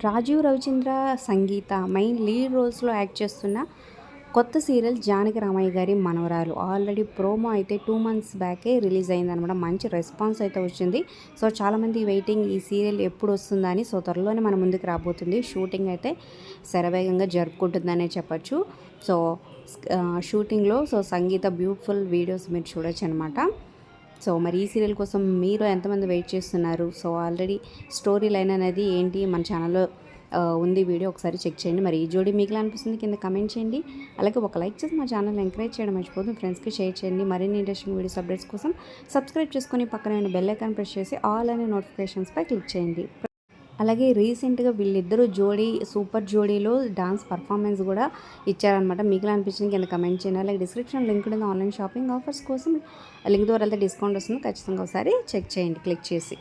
రాజీవ్ రవిచంద్ర, సంగీత main lead రోల్స్లో act చేస్తున్న కొత్త serial Janaki Ramayya గారి మనవరాలు. ఆల్రెడీ ప్రోమో అయితే 2 months బ్యాకే రిలీజ్ అయిందనమాట. మంచి రెస్పాన్స్ అయితే వచ్చింది. సో చాలామంది వెయిటింగ్ ఈ సీరియల్ ఎప్పుడు వస్తుందని. సో త్వరలోనే మన ముందుకు రాబోతుంది. షూటింగ్ అయితే శరవేగంగా జరుపుకుంటుందనే చెప్పచ్చు. సో షూటింగ్లో సంగీత బ్యూటిఫుల్ వీడియోస్ మీరు చూడొచ్చు అనమాట. సో మరి ఈ సీరియల్ కోసం మీరు ఎంతమంది వెయిట్ చేస్తున్నారు? సో ఆల్రెడీ స్టోరీ లైన్ అనేది ఏంటి మన ఛానల్లో ఉంది వీడియో, ఒకసారి చెక్ చేయండి. మరి ఈ జోడీ మీకు అనిపిస్తుంది కింద కమెంట్ చేయండి. అలాగే ఒక లైక్ చేసి మా ఛానల్ ఎంకరేజ్ చేయడం మర్చిపోతుంది. ఫ్రెండ్స్కి షేర్ చేయండి. మరిన్ని ఇంట్రెస్టింగ్ వీడియోస్ అప్డేట్స్ కోసం సబ్స్క్రైబ్ చేసుకొని పక్కన ఉన్న బెల్ ఐకాన్ ప్రెస్ చేసి ఆల్ అనే నోటిఫికేషన్స్పై క్లిక్ చేయండి. అలాగే రీసెంట్గా వీళ్ళిద్దరూ సూపర్ జోడీలో డాన్స్ పర్ఫార్మెన్స్ కూడా ఇచ్చారనమాట. మీకు అనిపించింది కింద కమెంట్ చేయండి. అలాగే డిస్క్రిప్షన్ లింక్ ఉంది ఆన్లైన్ షాపింగ్ ఆఫర్స్ కోసం. లింక్ ద్వారా వెళ్తే డిస్కౌంట్ వస్తుంది. ఖచ్చితంగా ఒకసారి చెక్ చేయండి క్లిక్ చేసి.